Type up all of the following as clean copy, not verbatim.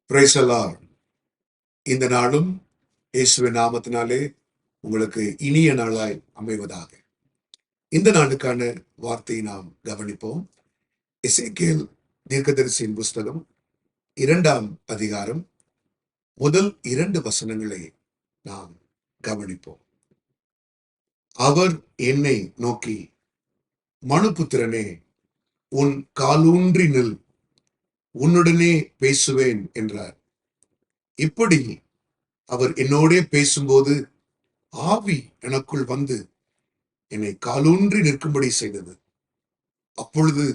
Praise the Lord. இந்த நாளும் இயேசுவின் நாமத்தினாலே உங்களுக்கு இனிய நாளாய் அமைவதாக. இந்த நாளுக்கான வார்த்தையை நாம் கவனிப்போம். எசேக்கியேல் தீர்க்கதரிசியின் புஸ்தகம் 2ஆம் அதிகாரம் முதல் 2 வசனங்களை நாம் கவனிப்போம். அவர் என்னை நோக்கி, மனுபுத்திரனே, உன் காலூன்றி நில், உன்னுடனே பேசுவேன் என்றார். இப்படி அவர் என்னோடே பேசும்போது ஆவி எனக்குள் வந்து என்னை காலூன்றி நிற்கும்படி செய்தது. அப்பொழுது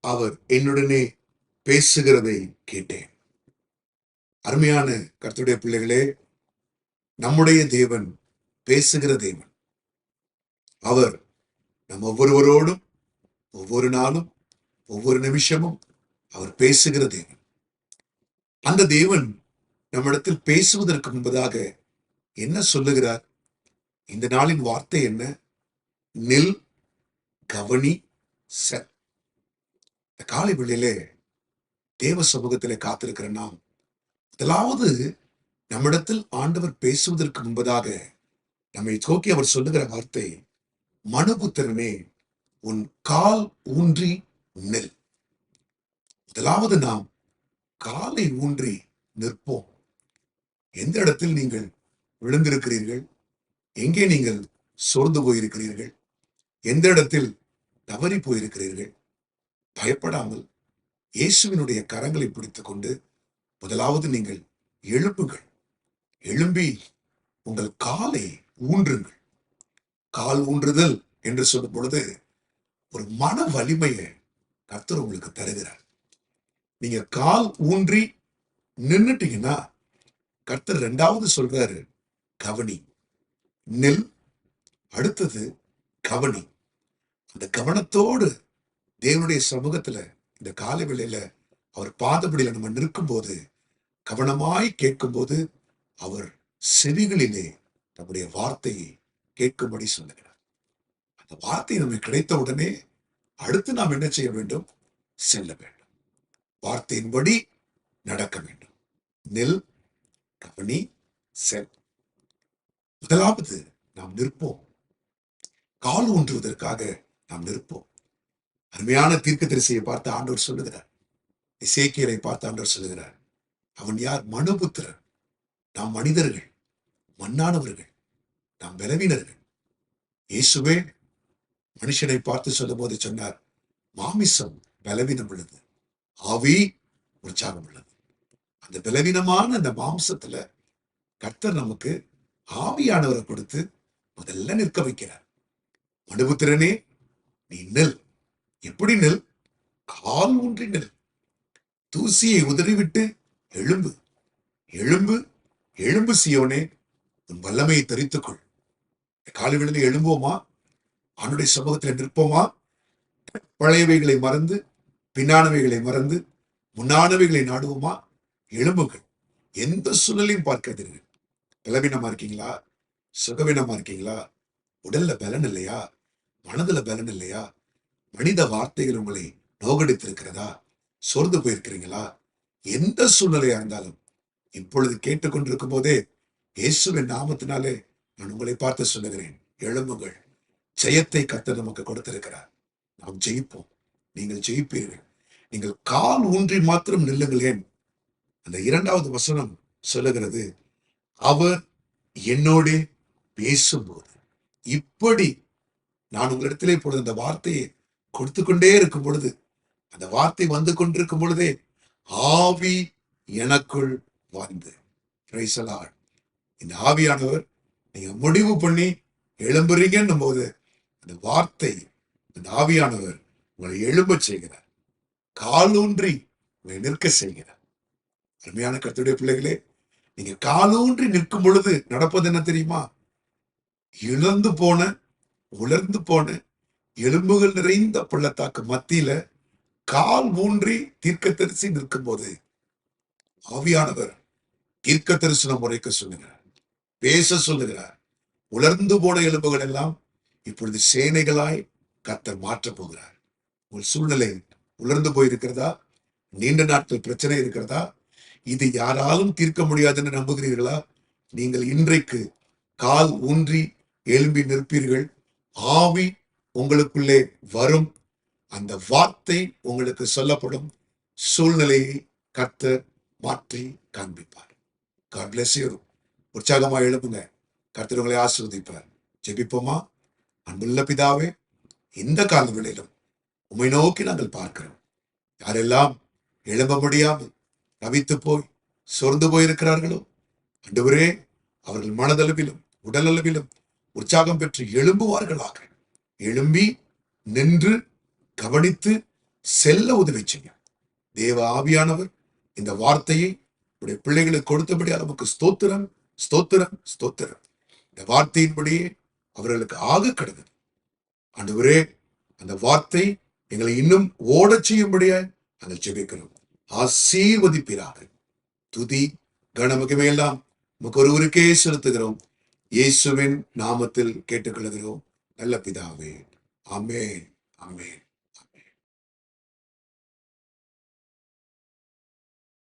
அவர் என்னுடனே பேசுகிறதை கேட்டேன். அருமையான கர்த்தருடைய பிள்ளைகளே, நம்முடைய தேவன் பேசுகிற தேவன். அவர் நம் ஒவ்வொருவரோடும் ஒவ்வொரு நாளும் ஒவ்வொரு நிமிஷமும் அவர் பேசுகிற தேவன். அந்த தேவன் நம்மிடத்தில் பேசுவதற்கு முன்பதாக என்ன சொல்லுகிறார்? இந்த நாளின் வார்த்தை என்ன? நில், கவனி, செல். இந்த காலை வேளையிலே தேவ சமூகத்திலே காத்திருக்கிற நாம் முதலாவது நம்மிடத்தில் ஆண்டவர் பேசுவதற்கு முன்பதாக நம்மை தோக்கி அவர் சொல்லுகிற வார்த்தை, மனுபுத்திரனே, உன் கால் ஊன்றி நெல். முதலாவது நாம் காலை ஊன்றி நிற்போம். எந்த இடத்தில் நீங்கள் விழுந்திருக்கிறீர்கள்? எங்கே நீங்கள் சோர்ந்து போயிருக்கிறீர்கள்? எந்த இடத்தில் தவறி போயிருக்கிறீர்கள்? பயப்படாமல் இயேசுவினுடைய கரங்களை பிடித்துக் கொண்டு முதலாவது நீங்கள் எழுப்புங்கள். எழும்பி உங்கள் காலை ஊன்றுங்கள். கால் ஊன்றுதல் என்று சொல்லும் பொழுது ஒரு மன வலிமையை கர்த்தர் உங்களுக்கு தருகிறார். நீங்க கால் ஊன்றி நின்னுட்டீங்கன்னா கர்த்தர் 2வது சொல்றாரு, கவனி, நெல். அடுத்தது கவனி. அந்த கவனத்தோடு தேவனுடைய சமூகத்துல இந்த காலை வேளையில அவர் பாதபடியில நம்ம நிற்கும் போது, கவனமாய் கேட்கும் போது அவர் செவிகளிலே நம்முடைய வார்த்தையை கேட்கும்படி சொல்லுகிறார். அந்த வார்த்தை நமக்கு கிடைத்த உடனே அடுத்து நாம் என்ன செய்ய வேண்டும்? செல்ல வேண்டும். வார்த்தையின்படி நடக்க வேண்டும். நெல், கவனி, செல். முதலாவது நாம் நிற்போம். கால் ஊன்றுவதற்காக நாம் நிற்போம். அருமையான தீர்க்கதரிசியை பார்த்து ஆண்டவர் சொல்லுகிறார், எசேக்கியேலை பார்த்து ஆண்டவர் சொல்லுகிறார், அவன் யார்? மனுபுத்திரன். நாம் மனிதர்கள், மண்ணானவர்கள், நாம் பலவீனர்கள். இயேசுவே மனுஷனை பார்த்து சொல்லும் போது சொன்னார், மாமிசம் பலவீனம் உள்ளது, ஆவி உற்சாகம் உள்ளது. அந்த பலவீனமான அந்த மாம்சத்துல கர்த்தர் நமக்கு ஆவியானவரை கொடுத்து முதல்ல நிற்க வைக்கிறார். மனுபுத்திரனே, நீ நெல். எப்படி நெல்? கால் ஊன்றி நெல். தூசியை உதறிவிட்டு எழும்பு. எழும்பு, எழும்பு சீயோனே, உன் வல்லமையை தரித்துக்கொள். காலை வேளையிலே எழும்போமா? அவனுடைய சமூகத்தில் நிற்போமா? பழையவைகளை மறந்து, பின்னானவைகளை மறந்து, முன்னானவைகளை நாடுவோமா? எழும்புங்கள். எந்த சூழலையும் பார்க்காதீர்கள். பலவீனமா இருக்கீங்களா? சுகவீனமா இருக்கீங்களா? உடல்ல பலன் இல்லையா? மனதுல பலன் இல்லையா? மனித வார்த்தைகள் உங்களை நோகடித்திருக்கிறதா? சோர்ந்து போயிருக்கிறீங்களா? எந்த சூழ்நிலையா இருந்தாலும் இப்பொழுது கேட்டுக்கொண்டிருக்கும் போதே இயேசுவின் நாமத்தினாலே நான் உங்களை பார்த்து சொல்லுகிறேன், எழும்புங்கள். ஜெயத்தை கர்த்தர் நமக்கு கொடுத்திருக்கிறார். நாம் ஜெயிப்போம். நீங்கள் ஜெயிப்பீர்கள். நீங்கள் கால் ஊன்றி மாத்திரம் நில்லுங்களேன். அந்த 2வது வசனம் சொல்லுகிறது, அவர் என்னோடே பேசும்போது. இப்படி நான் உங்களிடத்திலே இப்பொழுது அந்த வார்த்தையை கொடுத்து கொண்டே இருக்கும் பொழுது, அந்த வார்த்தை வந்து கொண்டிருக்கும் பொழுதே ஆவி எனக்குள் வந்து, பிரைஸ் தி லார்ட். இந்த ஆவியானவர் நீங்க முடிவு பண்ணி எழும்புறீங்கன்னும் போது அந்த வார்த்தை, அந்த ஆவியானவர் உங்களை எழும்ப செய்கிறார். காலூன்றி உங்களை நிற்க செய்கிறார். அருமையான கர்த்தருடைய பிள்ளைகளே, நீங்க காலூன்றி நிற்கும் பொழுது நடப்பது என்ன தெரியுமா? இழந்து போன, உலர்ந்து போன எலும்புகள் நிறைந்த பள்ளத்தாக்கு மத்தியில கால் ஊன்றி தீர்க்கதரிசி நிற்கும் போது ஆவியானவர் தீர்க்க தரிசனம் உரைக்க சொல்லுகிறார், பேச சொல்லுகிறார். உலர்ந்து போன எலும்புகள் எல்லாம் இப்பொழுது சேனைகளாய் கர்த்தர் மாற்றப் போகிறார். உங்கள் சூழ்நிலை உலர்ந்து போயிருக்கிறதா? நீண்ட நாட்கள் பிரச்சனை இருக்கிறதா? இது யாராலும் தீர்க்க முடியாதுன்னு நம்புகிறீர்களா? நீங்கள் இன்றைக்கு கால் ஊன்றி எழும்பி நிற்பீர்கள். ஆவி உங்களுக்குள்ளே வரும். அந்த வார்த்தை உங்களுக்கு சொல்லப்படும். சூழ்நிலையை கர்த்தர் மாற்றி காண்பிப்பார். God bless you. உற்சாகமா எழுப்புங்க. கர்த்தர் உங்களை ஆசீர்வதிப்பார். ஜெபிப்போமா? அன்புள்ள பிதாவே, இந்த காலங்களிலும் உம்மை நோக்கி நாங்கள் பார்க்கிறோம். யாரெல்லாம் எழும்ப முடியாமல் தவித்து போய் சோர்ந்து போயிருக்கிறார்களோ, ஆண்டவரே, அவர்கள் மனதளவிலும் உடல் அளவிலும் உற்சாகம் பெற்று எழும்புவார்களாக. எழும்பி நின்று கவனித்து செல்ல உதவி செய்யும். தேவ ஆவியானவர் இந்த வார்த்தையை உடைய பிள்ளைகளுக்கு கொடுத்தபடி நமக்கு ஸ்தோத்திரம், ஸ்தோத்திரம், ஸ்தோத்திரம். இந்த வார்த்தையின்படியே அவர்களுக்கு ஆக கடவுள். ஆண்டவரே, அந்த வார்த்தை எங்களை இன்னும் ஓடச் செய்யும்படியாய் நாங்கள் ஜெபிக்கிறோம். ஆசீர்வதிப்பீராக. துதி கனமகிமையெல்லாம் நமக்கு ஒருவருக்கே செலுத்துகிறோம். இயேசுவின் நாமத்தில் கேட்டுக்கொள்கிறோம் நல்ல பிதாவே. ஆமென், ஆமென்.